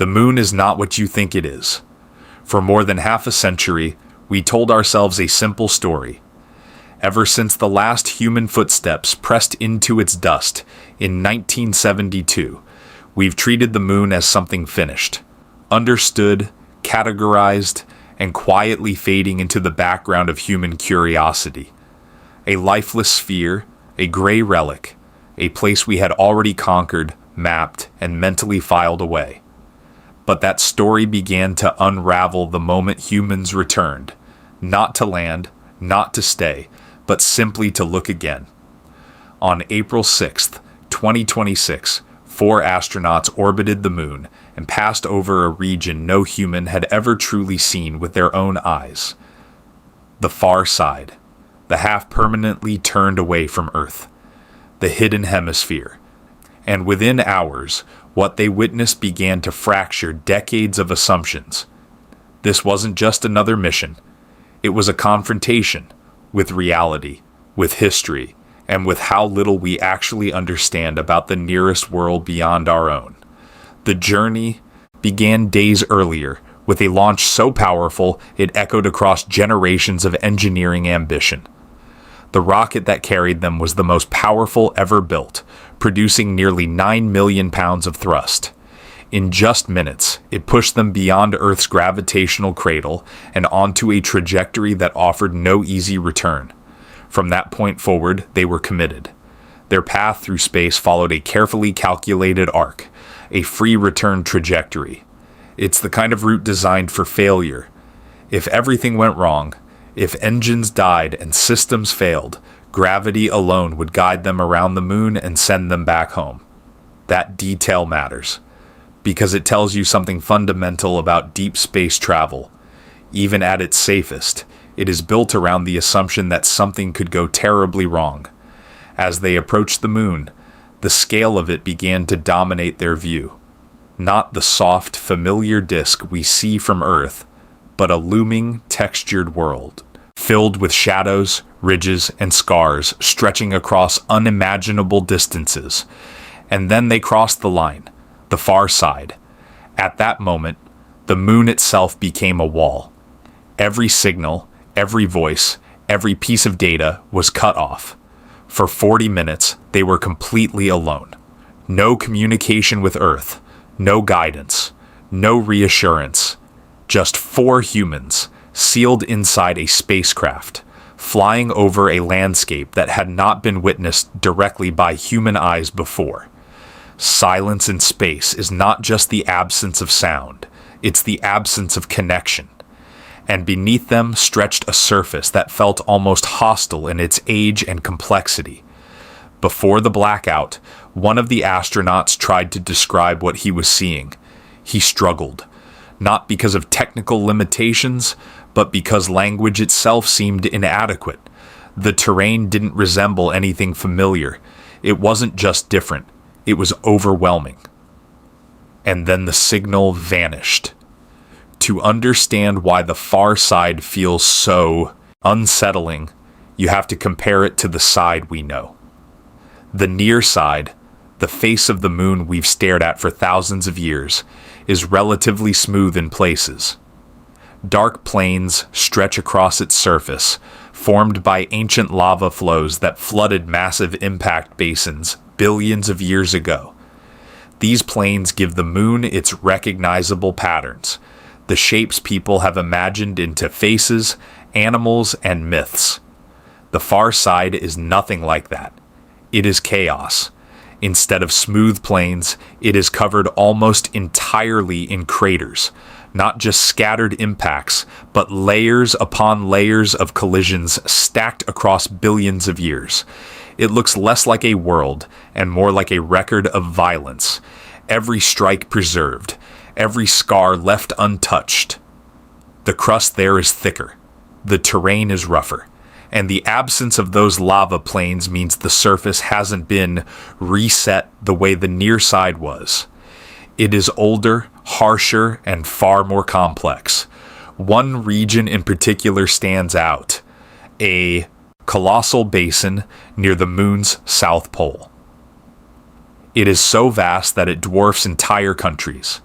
The moon is not what you think it is. For more than half a century, we told ourselves a simple story. Ever since the last human footsteps pressed into its dust in 1972, we've treated the moon as something finished, understood, categorized, and quietly fading into the background of human curiosity. A lifeless sphere, a gray relic, a place we had already conquered, mapped, and mentally filed away. But that story began to unravel the moment humans returned, not to land, not to stay, but simply to look again. On April 6th, 2026, 4 astronauts orbited the moon and passed over a region no human had ever truly seen with their own eyes. The far side, the half permanently turned away from Earth, the hidden hemisphere. And within hours, what they witnessed began to fracture decades of assumptions. This wasn't just another mission. It was a confrontation with reality, with history, and with how little we actually understand about the nearest world beyond our own. The journey began days earlier with a launch so powerful it echoed across generations of engineering ambition. The rocket that carried them was the most powerful ever built, producing nearly 9 million pounds of thrust. In just minutes, it pushed them beyond Earth's gravitational cradle and onto a trajectory that offered no easy return. From that point forward, they were committed. Their path through space followed a carefully calculated arc, a free return trajectory. It's the kind of route designed for failure. If everything went wrong, if engines died and systems failed, gravity alone would guide them around the moon and send them back home. That detail matters, because it tells you something fundamental about deep space travel. Even at its safest, it is built around the assumption that something could go terribly wrong. As they approached the moon, the scale of it began to dominate their view. Not the soft, familiar disk we see from Earth, but a looming, textured world, filled with shadows, ridges, and scars stretching across unimaginable distances. And then they crossed the line, the far side. At that moment, the moon itself became a wall. Every signal, every voice, every piece of data was cut off. For 40 minutes, they were completely alone. No communication with Earth, no guidance, no reassurance. Just 4 humans, sealed inside a spacecraft, flying over a landscape that had not been witnessed directly by human eyes before. Silence in space is not just the absence of sound, it's the absence of connection. And beneath them stretched a surface that felt almost hostile in its age and complexity. Before the blackout, one of the astronauts tried to describe what he was seeing. He struggled, not because of technical limitations, but because language itself seemed inadequate. The terrain didn't resemble anything familiar. It wasn't just different. It was overwhelming. And then the signal vanished. To understand why the far side feels so unsettling, you have to compare it to the side we know. The near side, the face of the moon we've stared at for thousands of years, is relatively smooth in places. Dark plains stretch across its surface, formed by ancient lava flows that flooded massive impact basins billions of years ago. These plains give the moon its recognizable patterns, the shapes people have imagined into faces, animals, and myths. The far side is nothing like that. It is chaos. Instead of smooth plains, it is covered almost entirely in craters, not just scattered impacts, but layers upon layers of collisions stacked across billions of years. It looks less like a world and more like a record of violence, every strike preserved, every scar left untouched. The crust there is thicker, the terrain is rougher, and the absence of those lava plains means the surface hasn't been reset the way the near side was. It is older, harsher, and far more complex. One region in particular stands out: a colossal basin near the moon's south pole. It is so vast that it dwarfs entire countries.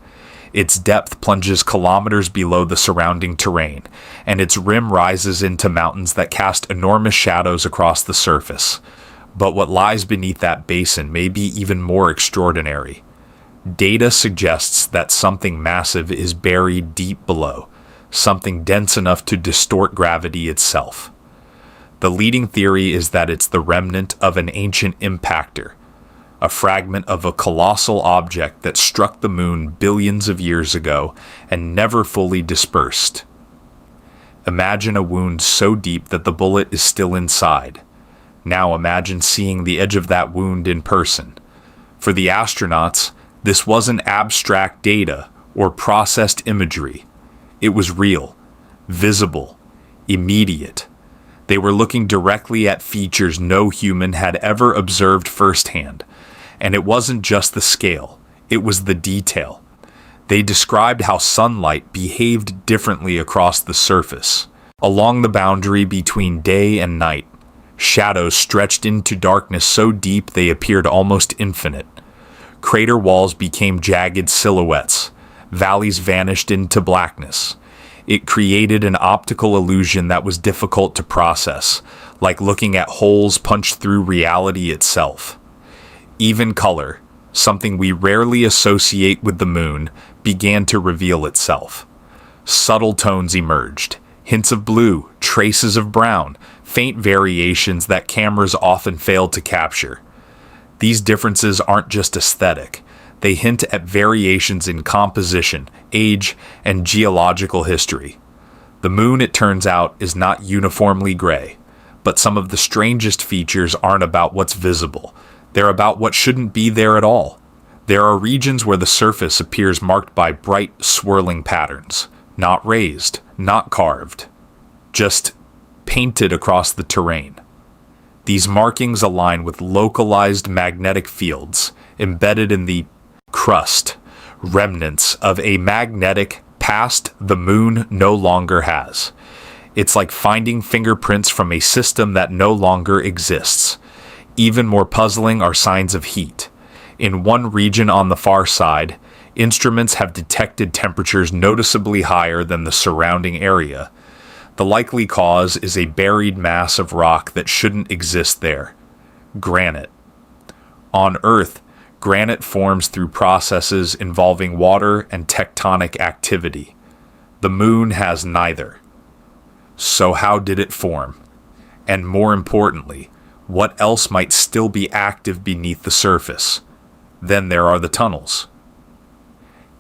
Its depth plunges kilometers below the surrounding terrain, and its rim rises into mountains that cast enormous shadows across the surface. But what lies beneath that basin may be even more extraordinary. Data suggests that something massive is buried deep below, something dense enough to distort gravity itself. The leading theory is that it's the remnant of an ancient impactor, a fragment of a colossal object that struck the moon billions of years ago and never fully dispersed. Imagine a wound so deep that the bullet is still inside. Now imagine seeing the edge of that wound in person. For the astronauts, this wasn't abstract data or processed imagery. It was real, visible, immediate. They were looking directly at features no human had ever observed firsthand. And it wasn't just the scale, it was the detail. They described how sunlight behaved differently across the surface. Along the boundary between day and night, shadows stretched into darkness so deep they appeared almost infinite. Crater walls became jagged silhouettes. Valleys vanished into blackness. It created an optical illusion that was difficult to process, like looking at holes punched through reality itself. Even color, something we rarely associate with the moon, began to reveal itself. Subtle tones emerged, hints of blue, traces of brown, faint variations that cameras often fail to capture. These differences aren't just aesthetic. They hint at variations in composition, age, and geological history. The moon, it turns out, is not uniformly gray, but some of the strangest features aren't about what's visible. They're about what shouldn't be there at all. There are regions where the surface appears marked by bright, swirling patterns, not raised, not carved, just painted across the terrain. These markings align with localized magnetic fields embedded in the crust, remnants of a magnetic past the moon no longer has. It's like finding fingerprints from a system that no longer exists. Even more puzzling are signs of heat. In one region on the far side, instruments have detected temperatures noticeably higher than the surrounding area. The likely cause is a buried mass of rock that shouldn't exist there. Granite. On Earth, granite forms through processes involving water and tectonic activity. The moon has neither. So how did it form? And more importantly, what else might still be active beneath the surface? Then there are the tunnels.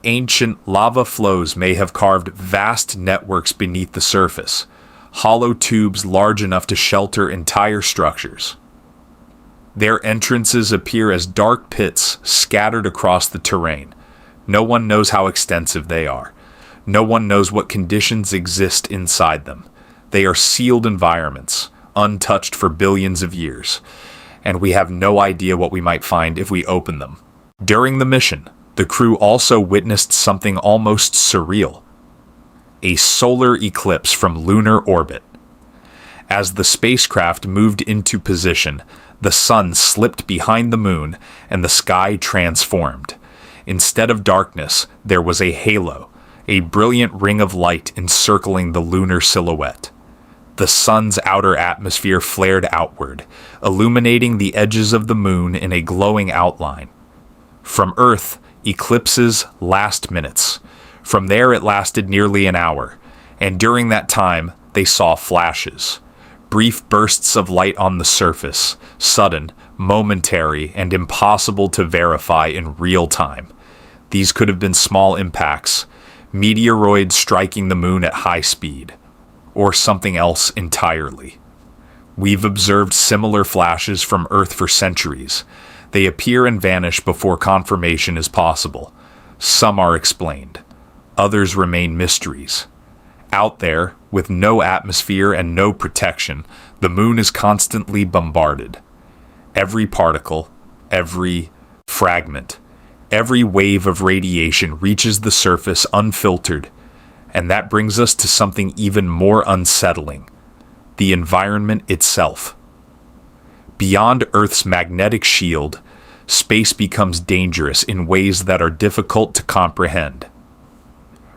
Ancient lava flows may have carved vast networks beneath the surface, hollow tubes large enough to shelter entire structures. Their entrances appear as dark pits scattered across the terrain. No one knows how extensive they are. No one knows what conditions exist inside them. They are sealed environments, untouched for billions of years, and we have no idea what we might find if we open them. During the mission, the crew also witnessed something almost surreal: a solar eclipse from lunar orbit. As the spacecraft moved into position, the sun slipped behind the moon and the sky transformed. Instead of darkness, there was a halo, a brilliant ring of light encircling the lunar silhouette. The sun's outer atmosphere flared outward, illuminating the edges of the moon in a glowing outline. From Earth, eclipses last minutes. From there, it lasted nearly an hour, and during that time, they saw flashes. Brief bursts of light on the surface, sudden, momentary, and impossible to verify in real time. These could have been small impacts, meteoroids striking the moon at high speed, or something else entirely. We've observed similar flashes from Earth for centuries. They appear and vanish before confirmation is possible. Some are explained. Others remain mysteries. Out there, with no atmosphere and no protection, the moon is constantly bombarded. Every particle, every fragment, every wave of radiation reaches the surface unfiltered. And that brings us to something even more unsettling: the environment itself. Beyond Earth's magnetic shield, space becomes dangerous in ways that are difficult to comprehend.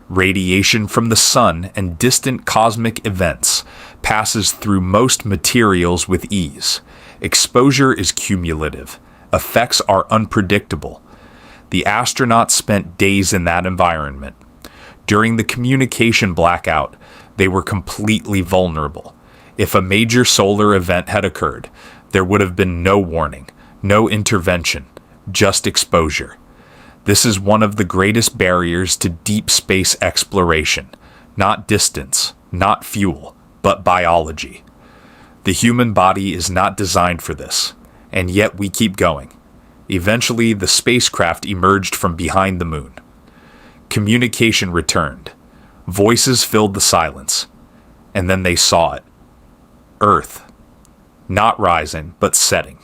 Radiation from the sun and distant cosmic events passes through most materials with ease. Exposure is cumulative. Effects are unpredictable. The astronauts spent days in that environment. During the communication blackout, they were completely vulnerable. If a major solar event had occurred, there would have been no warning, no intervention, just exposure. This is one of the greatest barriers to deep space exploration. Not distance, not fuel, but biology. The human body is not designed for this, and yet we keep going. Eventually, the spacecraft emerged from behind the moon. Communication returned. Voices filled the silence, and then they saw it. Earth. Not rising, but setting.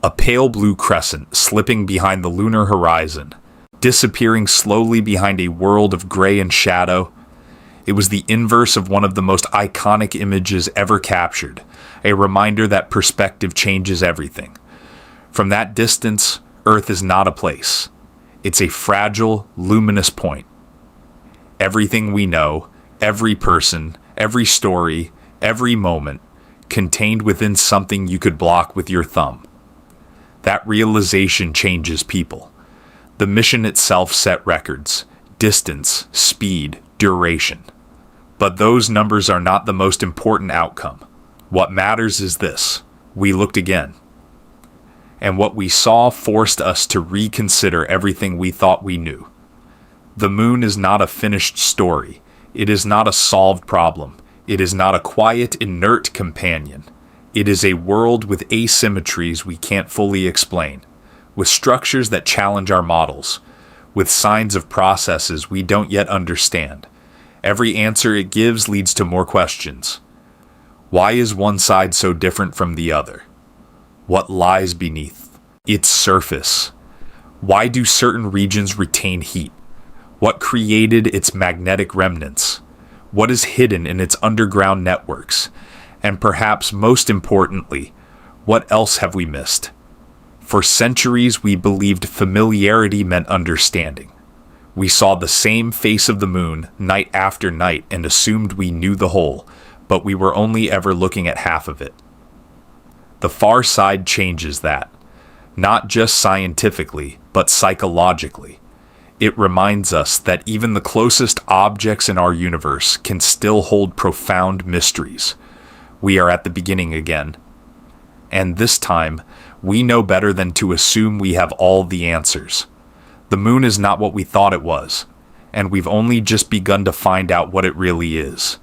A pale blue crescent slipping behind the lunar horizon, disappearing slowly behind a world of gray and shadow. It was the inverse of one of the most iconic images ever captured, a reminder that perspective changes everything. From that distance, Earth is not a place. It's a fragile, luminous point. Everything we know, every person, every story, every moment, contained within something you could block with your thumb. That realization changes people. The mission itself set records: distance, speed, duration. But those numbers are not the most important outcome. What matters is this: we looked again. And what we saw forced us to reconsider everything we thought we knew. The moon is not a finished story. It is not a solved problem. It is not a quiet, inert companion. It is a world with asymmetries we can't fully explain, with structures that challenge our models, with signs of processes we don't yet understand. Every answer it gives leads to more questions. Why is one side so different from the other? What lies beneath its surface? Why do certain regions retain heat? What created its magnetic remnants? What is hidden in its underground networks? And perhaps most importantly, what else have we missed? For centuries, we believed familiarity meant understanding. We saw the same face of the moon night after night and assumed we knew the whole, but we were only ever looking at half of it. The far side changes that, not just scientifically, but psychologically. It reminds us that even the closest objects in our universe can still hold profound mysteries. We are at the beginning again. And this time, we know better than to assume we have all the answers. The moon is not what we thought it was, and we've only just begun to find out what it really is.